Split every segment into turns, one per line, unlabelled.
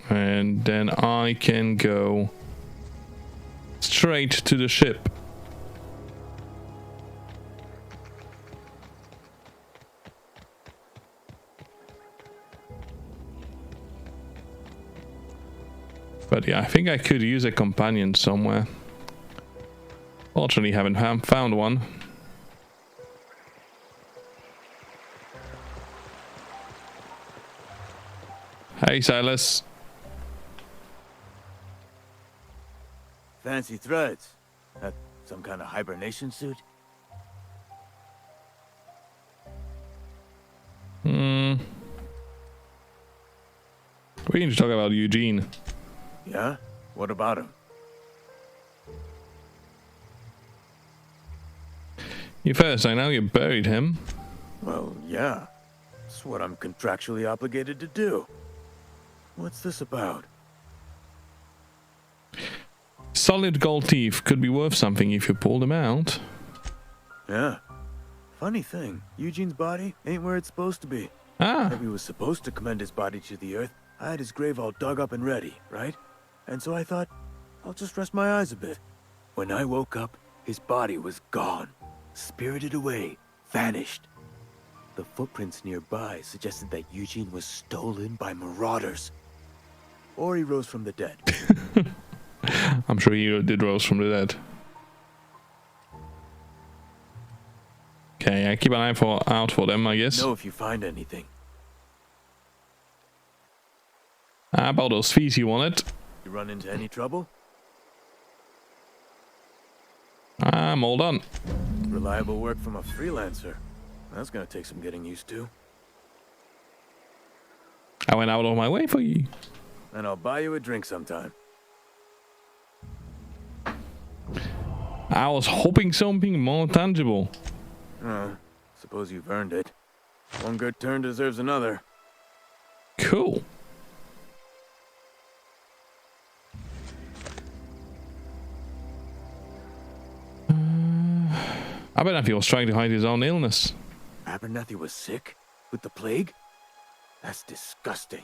And then I can go straight to the ship. But yeah, I think I could use a companion somewhere. Fortunately, haven't found one. Hey, Silas.
Fancy threads. That some kind of hibernation suit?
We need to talk about Eugene.
Yeah? What about him?
You first, I know you buried him.
Well, yeah. It's what I'm contractually obligated to do. What's this about?
Solid gold teeth could be worth something if you pull them out.
Yeah. Funny thing, Eugene's body ain't where it's supposed to be.
Ah.
If he was supposed to commend his body to the earth, I had his grave all dug up and ready, right? And so I thought, I'll just rest my eyes a bit. When I woke up, his body was gone. Spirited away. Vanished. The footprints nearby suggested that Eugene was stolen by marauders. Or he rose from the dead.
I'm sure he did rose from the dead. Okay, I keep an eye out for them, I guess.
Know if you find anything.
About those fees you wanted.
You run into any trouble?
I'm all done.
Reliable work from a freelancer. That's gonna take some getting used to.
I went out of my way for you.
And I'll buy you a drink sometime.
I was hoping something more tangible.
Suppose you've earned it. One good turn deserves another.
Cool. I bet if he was trying to hide his own illness.
Abernathy was sick? With the plague? That's disgusting.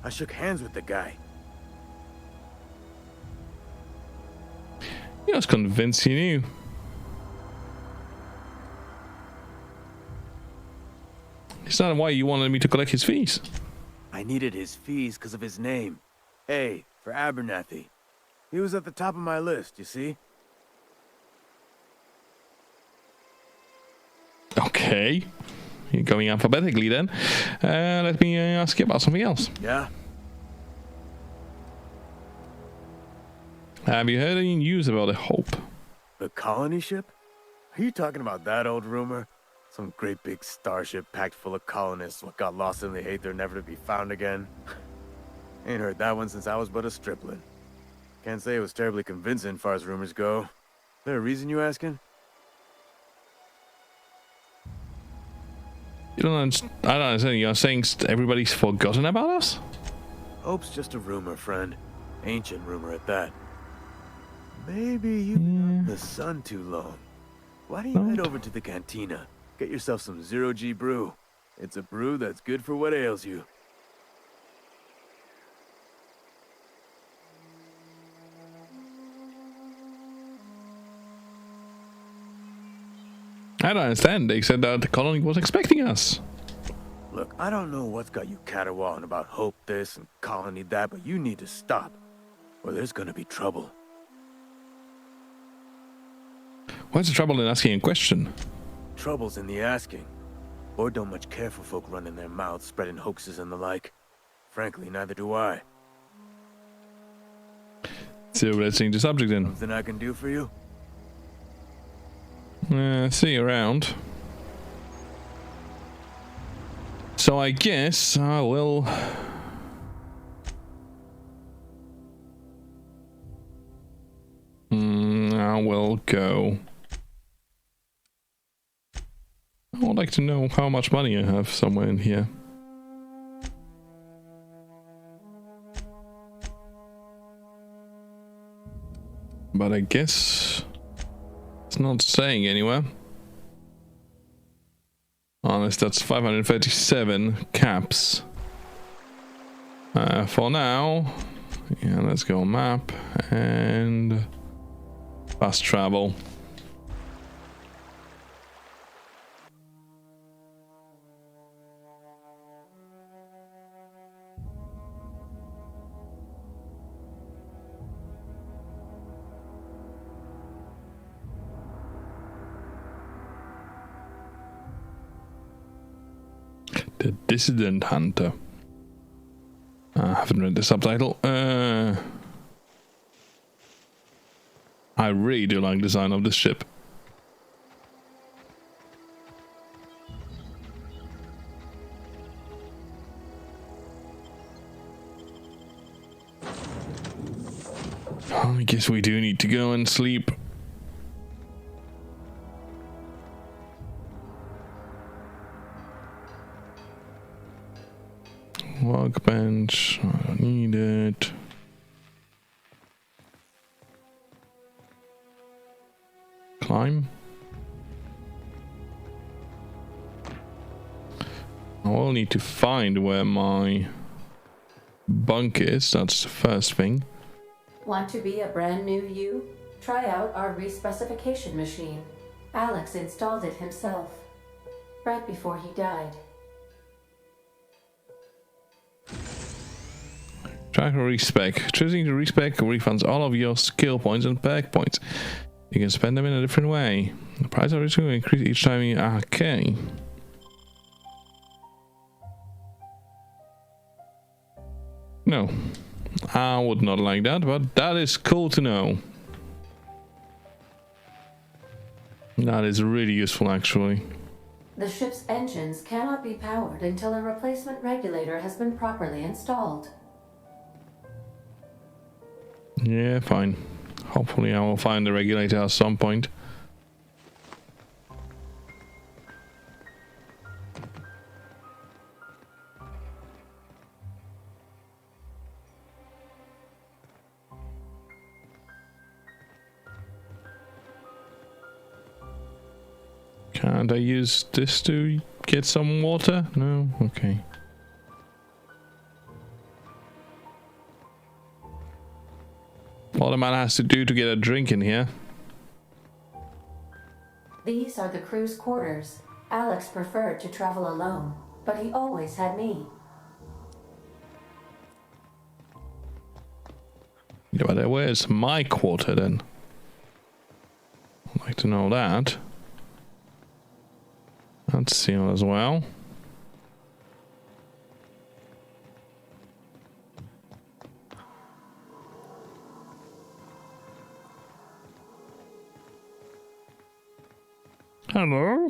I shook hands with the guy.
I was convinced he knew. Is that why you wanted me to collect his fees?
I needed his fees because of his name. A for Abernathy. He was at the top of my list, you see?
Okay. You're going alphabetically then. Let me ask you about something else.
Yeah?
Have you heard any news about the Hope?
The colony ship? Are you talking about that old rumor? Some great big starship packed full of colonists what got lost in the aether never to be found again? Ain't heard that one since I was but a stripling. Can't say it was terribly convincing far as rumors go. Is there a reason you asking?
I don't understand. You're saying everybody's forgotten about us?
Hope's just a rumor, friend. Ancient rumor at that. Maybe you've been on the sun too long. Why don't you head over to the cantina? Get yourself some zero-G brew. It's a brew that's good for what ails you.
I don't understand. They said that the colony was expecting us.
Look, I don't know what's got you caterwauling about Hope this and colony that, but you need to stop, or there's gonna be trouble.
What's the trouble in asking a question?
Trouble's in the asking. Or don't much care for folk running their mouths, spreading hoaxes and the like. Frankly, neither do I.
So let's change the subject then.
Something I can do for you?
See you around. So I guess I will... I will go. I would like to know how much money I have somewhere in here. But I guess it's not saying anywhere. Unless that's 537 caps. For now, yeah, let's go map and fast travel. The Dissident Hunter. I haven't read the subtitle. I really do like the design of this ship. I guess we do need to go and sleep. Workbench, I don't need it. Climb. I will need to find where my bunk is, that's the first thing.
Want to be a brand new you? Try out our respecification machine. Alex installed it himself, right before he died.
Track or respec. Choosing to respec refunds all of your skill points and perk points. You can spend them in a different way. The price of risk will increase each time you... Okay. No. I would not like that, but that is cool to know. That is really useful, actually.
The ship's engines cannot be powered until a replacement regulator has been properly installed.
Yeah, fine. Hopefully I will find the regulator at some point. Can't I use this to get some water? No? Okay. What a man has to do to get a drink in here.
These are the crew's quarters. Alex preferred to travel alone, but he always had me.
Yeah, but where's my quarter then? I'd like to know that. That's sealed as well. Hello?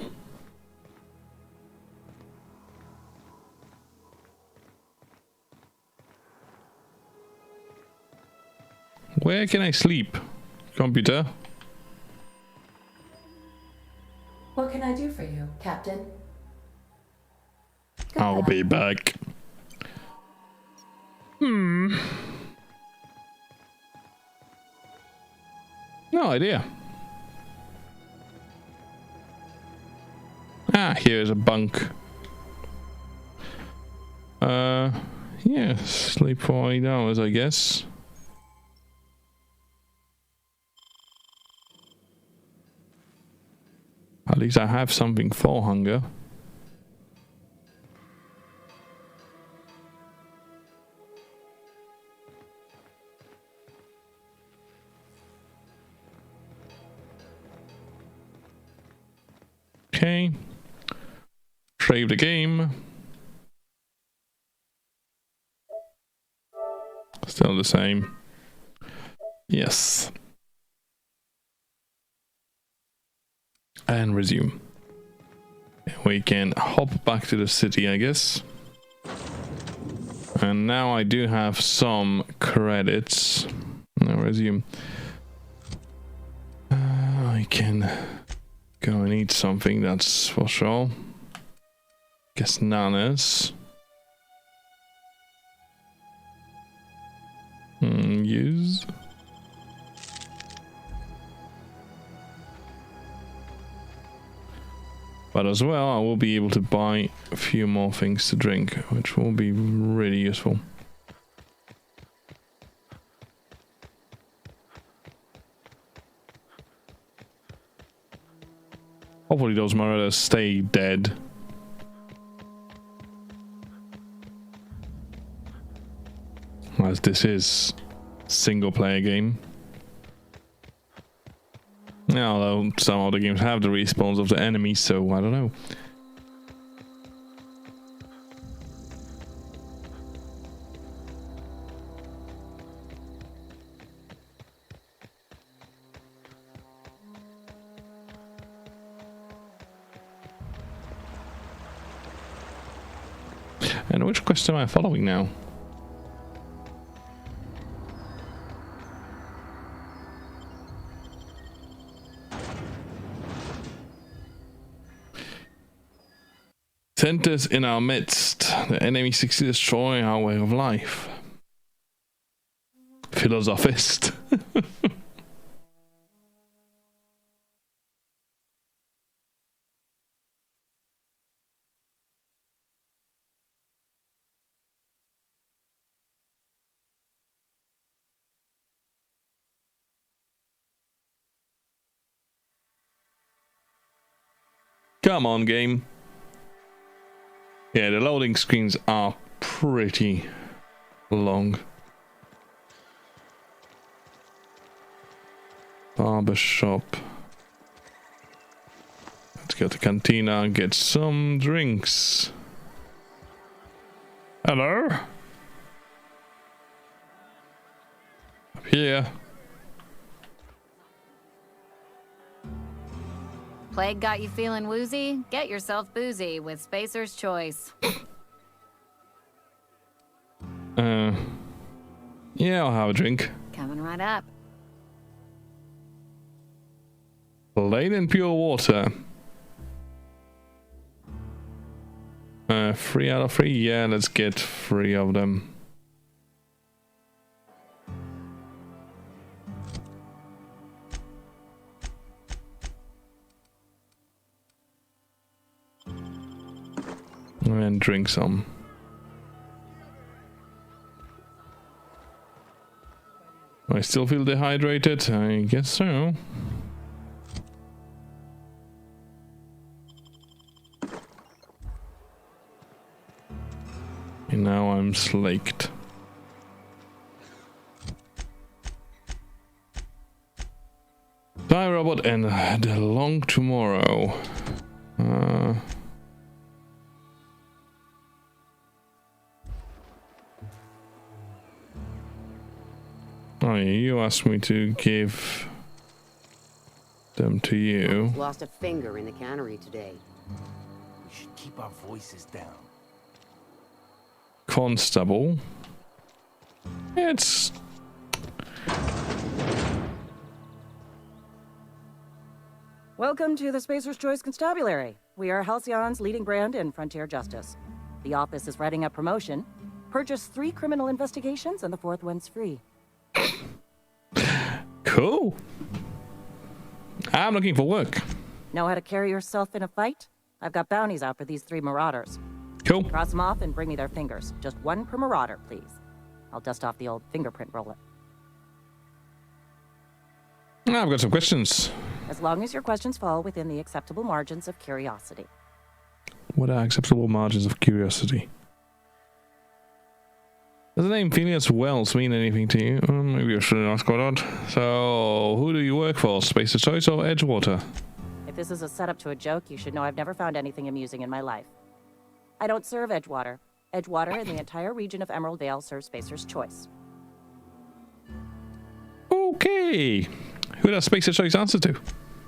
Where can I sleep? Computer?
What can I do for you, Captain?
I'll be back. No idea. Ah, here's a bunk. Yeah, sleep for 8 hours, I guess. At least I have something for hunger. Okay. Save the game. Still the same. Yes. And resume. We can hop back to the city, I guess. And now I do have some credits. Now resume. I can go and eat something, that's for sure. Guess nanas. Use. But as well, I will be able to buy a few more things to drink, which will be really useful. Hopefully those marauders stay dead. As this is single player game. Yeah, although some other games have the respawns of the enemies, so I don't know. And which quest am I following now? Centers in our midst. The enemy seeks to destroy our way of life. Philosophist. Come on, game. Yeah, the loading screens are pretty long. Barbershop. Let's go to Cantina and get some drinks. Hello? Up here.
Plague got you feeling woozy? Get yourself boozy with Spacer's Choice.
Yeah, I'll have a drink.
Coming right up.
Plain and pure water. 3 out of 3. Yeah, let's get 3 of them. And drink some. I still feel dehydrated? I guess so. And now I'm slaked. Die robot and the long tomorrow. Oh yeah, you asked me to give them to you.
Lost a finger in the cannery today.
We should keep our voices down.
Constable. It's...
Welcome to the Spacer's Choice Constabulary. We are Halcyon's leading brand in frontier justice. The office is writing up promotion. Purchase 3 criminal investigations and the 4th one's free.
Cool. I'm looking for work.
Know how to carry yourself in a fight? I've got bounties out for these 3 marauders.
Cool.
Cross them off and bring me their fingers. Just 1 per marauder, please. I'll dust off the old fingerprint roller.
I've got some questions.
As long as your questions fall within the acceptable margins of curiosity.
What are acceptable margins of curiosity? Does the name Phileas Wells mean anything to you? Maybe I shouldn't ask what. So, who do you work for? Spacer's Choice or Edgewater?
If this is a setup to a joke, you should know I've never found anything amusing in my life. I don't serve Edgewater. Edgewater and the entire region of Emerald Vale serve Spacer's Choice.
Okay. Who does Spacer's Choice answer to?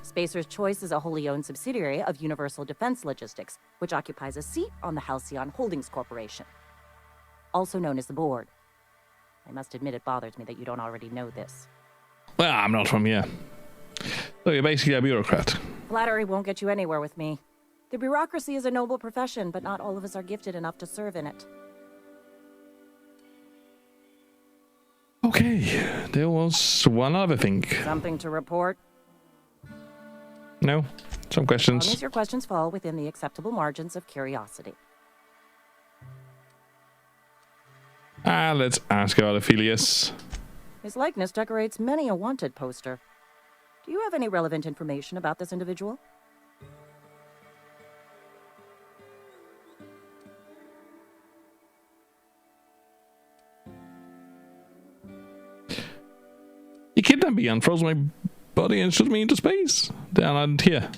Spacer's Choice is a wholly owned subsidiary of Universal Defense Logistics, which occupies a seat on the Halcyon Holdings Corporation, also known as the Board. I must admit it bothers me that you don't already know this.
Well, I'm not from here. So you're basically a bureaucrat.
Flattery won't get you anywhere with me. The bureaucracy is a noble profession, but not all of us are gifted enough to serve in it.
Okay, there was one other thing.
Something to report?
No? Some
As
questions.
long as your questions fall within the acceptable margins of curiosity.
Let's ask about Phileas.
His likeness decorates many a wanted poster. Do you have any relevant information about this individual?
That be unfroze my body and shot me into space. Down out here.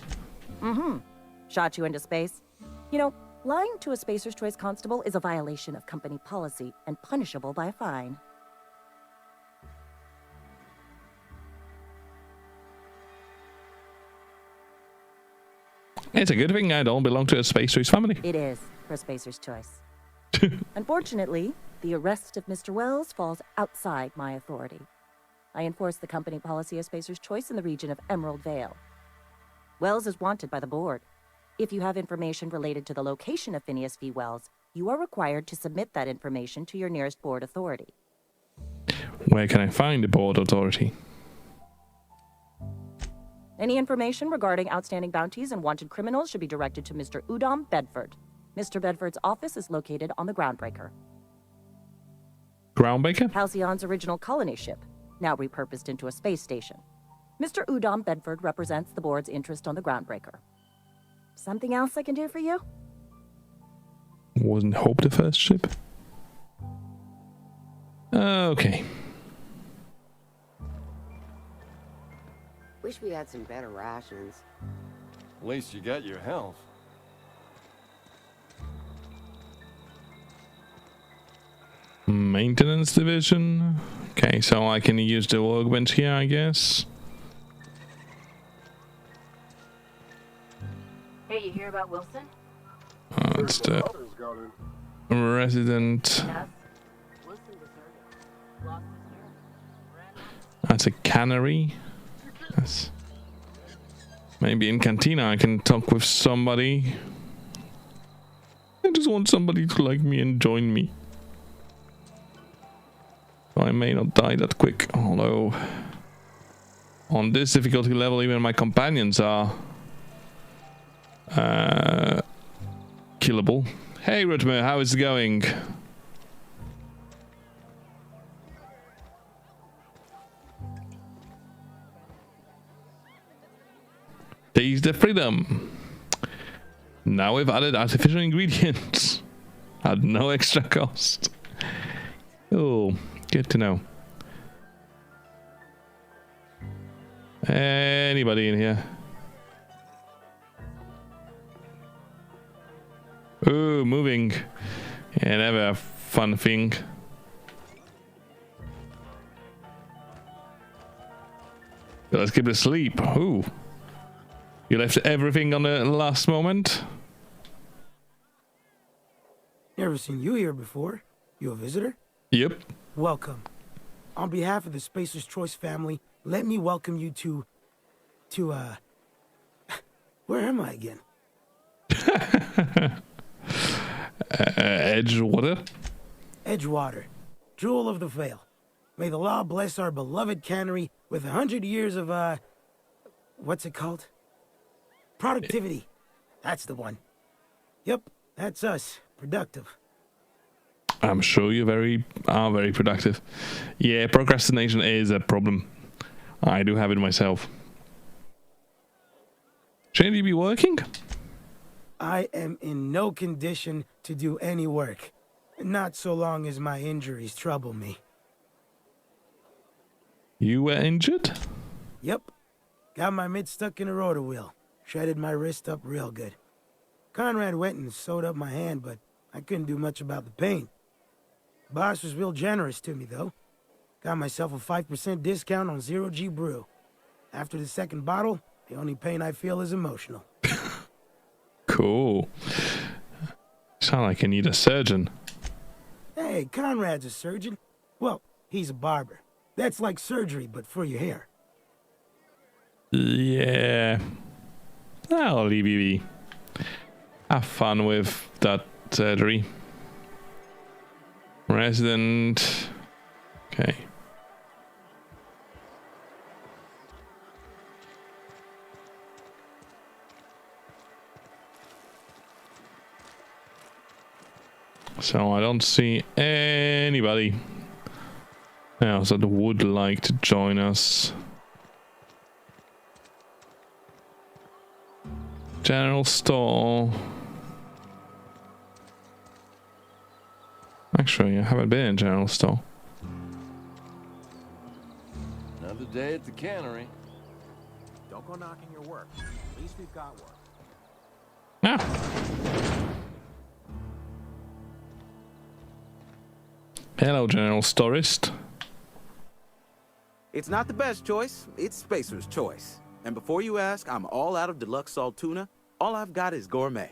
Shot you into space. You know, lying to a Spacer's Choice constable is a violation of company policy and punishable by a fine.
It's a good thing I don't belong to a Space Race family.
It is for Spacer's Choice. Unfortunately, the arrest of Mr. Wells falls outside my authority. I enforce the company policy of Spacer's Choice in the region of Emerald Vale. Wells is wanted by the board. If you have information related to the location of Phineas V. Wells, you are required to submit that information to your nearest board authority.
Where can I find the board authority?
Any information regarding outstanding bounties and wanted criminals should be directed to Mr. Udom Bedford. Mr. Bedford's office is located on the Groundbreaker.
Groundbreaker?
Halcyon's original colony ship, now repurposed into a space station. Mr. Udom Bedford represents the board's interest on the Groundbreaker. Something else I can do for you?
Wasn't Hope the first ship? Okay.
Wish we had some better rations.
At least you got your health.
Maintenance division. Okay, so I can use the workbench here, I guess.
Hey, you hear about Wilson?
It's the resident.
Yes. Wilson deserted. Lost his nerve.
That's a cannery. Yes. Maybe in Cantina I can talk with somebody. I just want somebody to like me and join me. I may not die that quick, although on this difficulty level even my companions are killable. Hey Rutmer, how is it going? Taste the freedom. Now we've added artificial ingredients at no extra cost. Oh, good to know. Anybody in here? Ooh, moving. Yeah, never a fun thing. Let's keep it asleep. Ooh. You left everything on the last moment?
Never seen you here before. You a visitor?
Yep.
Welcome. On behalf of the Spacer's Choice family, let me welcome you to where am I again?
Edgewater?
Edgewater, jewel of the Vale. May the law bless our beloved cannery with 100 years of, what's it called? Productivity. That's the one. Yep, that's us. Productive.
I'm sure you are very productive. Yeah, procrastination is a problem. I do have it myself. Shouldn't you be working?
I am in no condition to do any work. Not so long as my injuries trouble me.
You were injured?
Yep. Got my mid stuck in a rotor wheel. Shredded my wrist up real good. Conrad went and sewed up my hand, but I couldn't do much about the pain. Boss was real generous to me, though. Got myself a 5% discount on Zero G Brew. After the second bottle, the only pain I feel is emotional.
Cool. Sound like you need a surgeon.
Hey, Conrad's a surgeon. Well, he's a barber. That's like surgery, but for your hair.
Yeah. I'll leave you be. Have fun with that surgery. Resident. Okay. So I don't see anybody else that would like to join us. General store. Actually, I haven't been in general store.
Another day at the cannery.
Don't go knocking your work. At least we've got work.
Ah. Hello, General Storist.
It's not the best choice, it's Spacer's choice. And before you ask, I'm all out of deluxe salt tuna. All I've got is gourmet.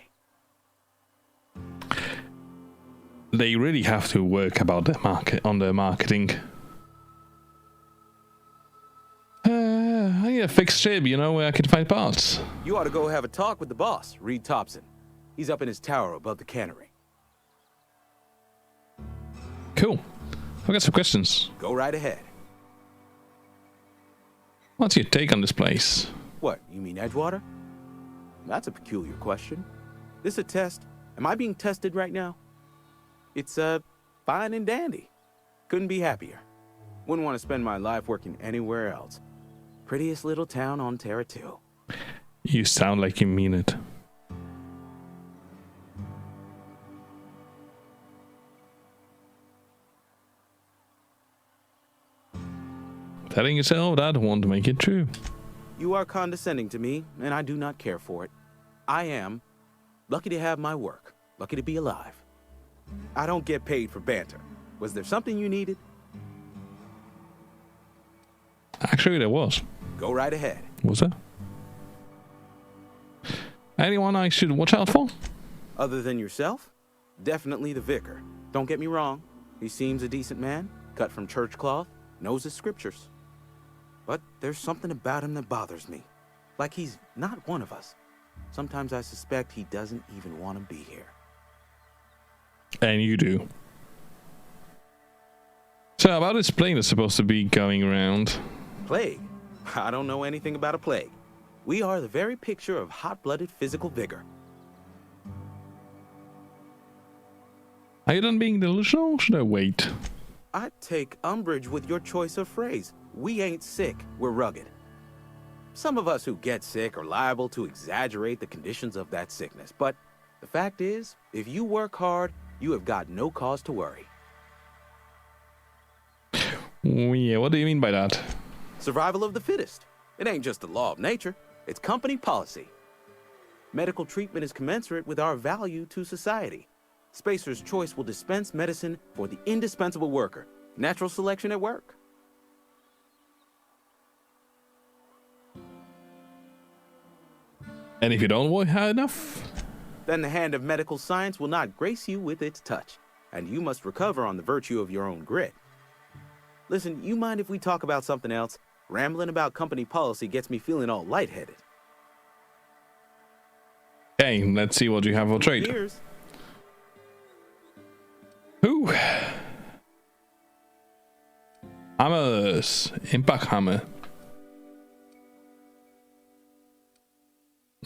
They really have to work about their on their marketing. I need a fixed ship, you know, where I can find parts.
You ought to go have a talk with the boss, Reed Thompson. He's up in his tower above the cannery.
Cool. I've got some questions.
Go right ahead.
What's your take on this place?
What, you mean Edgewater? That's a peculiar question. This a test? Am I being tested right now? It's, fine and dandy. Couldn't be happier. Wouldn't want to spend my life working anywhere else. Prettiest little town on Terra 2.
You sound like you mean it. Telling yourself that won't make it true.
You are condescending to me, and I do not care for it. I am lucky to have my work, lucky to be alive. I don't get paid for banter. Was there something you needed?
Actually, there was.
Go right ahead.
Was there? Anyone I should watch out for?
Other than yourself? Definitely the vicar. Don't get me wrong. He seems a decent man, cut from church cloth, knows his scriptures. But there's something about him that bothers me. Like he's not one of us. Sometimes I suspect he doesn't even want to be here.
And you do. So about this plane that's supposed to be going around.
Plague? I don't know anything about a plague. We are the very picture of hot-blooded physical vigor.
Are you done being delusional or should I wait?
I take umbrage with your choice of phrase. We ain't sick, we're rugged. Some of us who get sick are liable to exaggerate the conditions of that sickness, but the fact is, if you work hard, you have got no cause to worry.
Yeah, what do you mean by that?
Survival of the fittest. It ain't just the law of nature, it's company policy. Medical treatment is commensurate with our value to society. Spacer's Choice will dispense medicine for the indispensable worker. Natural selection at work.
And if you don't work hard enough?
Then the hand of medical science will not grace you with its touch, and you must recover on the virtue of your own grit. Listen, you mind if we talk about something else? Rambling about company policy gets me feeling all lightheaded.
Okay, let's see what you have for trade.
Cheers.
Ooh. Hammers. Impact hammer.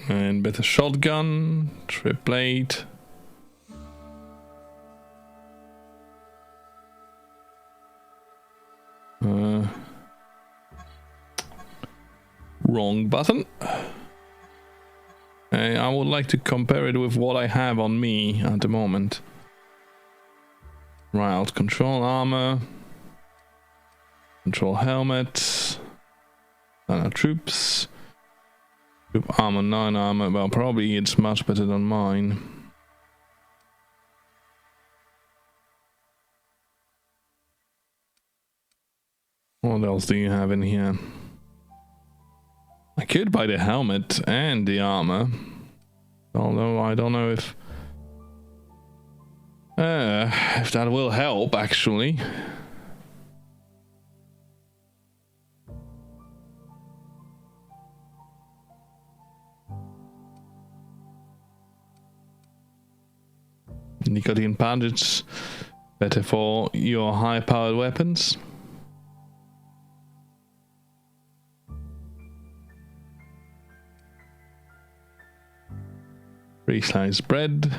And better shotgun. Trip blade. Wrong button. I would like to compare it with what I have on me at the moment. Right, control armor. Control helmet. Troops. Troop armor, 9 armor. Well, probably it's much better than mine. What else do you have in here? I could buy the helmet and the armor. Although I don't know if that will help, actually. Nicotine pouches, better for your high-powered weapons. Pre-sliced bread.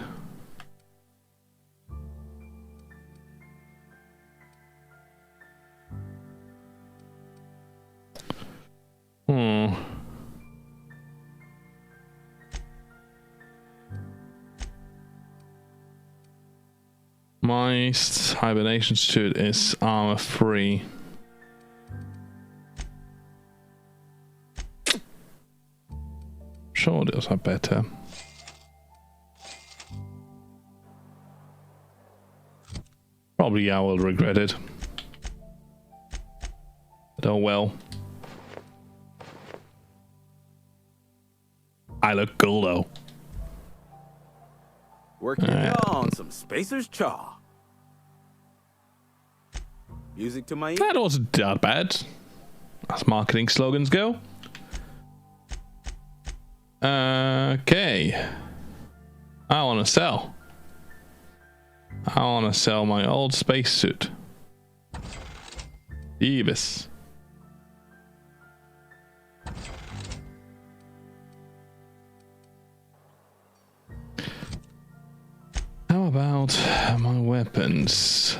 My hibernation suit is armor free. sure those are better. Probably I will regret it. But oh well. I look cool though.
Working on some Spacer's Chaw. Music to my ears.
That wasn't that bad. As marketing slogans go. Okay. I want to sell. I want to sell my old spacesuit. Davis. How about my weapons?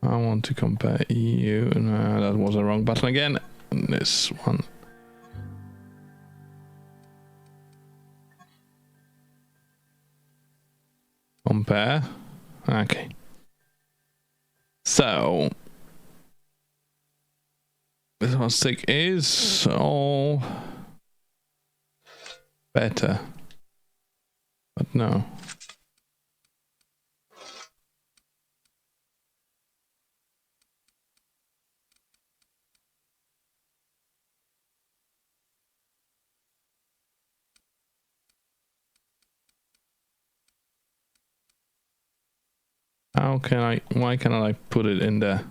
I want to compare you. No, that was the wrong button again. And this one. Compare. Okay. So this one stick is all better. But no. How can I, why cannot I put it in there?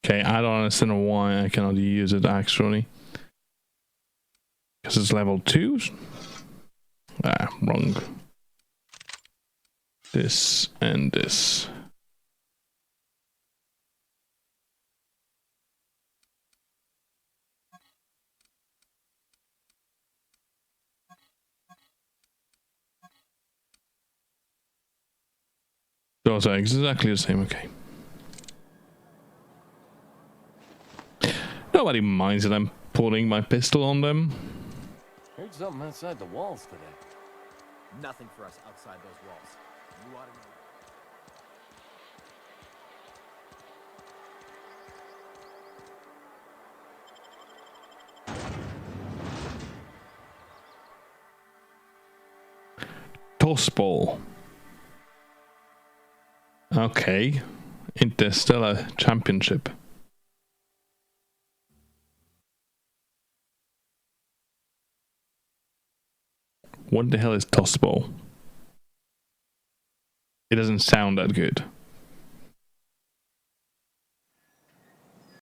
Okay, I don't understand why I cannot use it actually. Because it's level 2? Ah, wrong. This and this. Those are exactly the same, okay. Nobody minds that I'm putting my pistol on them.
Heard something outside the walls today.
Nothing for us outside those walls. You ought to know.
Toss ball. Okay. Interstellar Championship. What the hell is toss ball? It doesn't sound that good.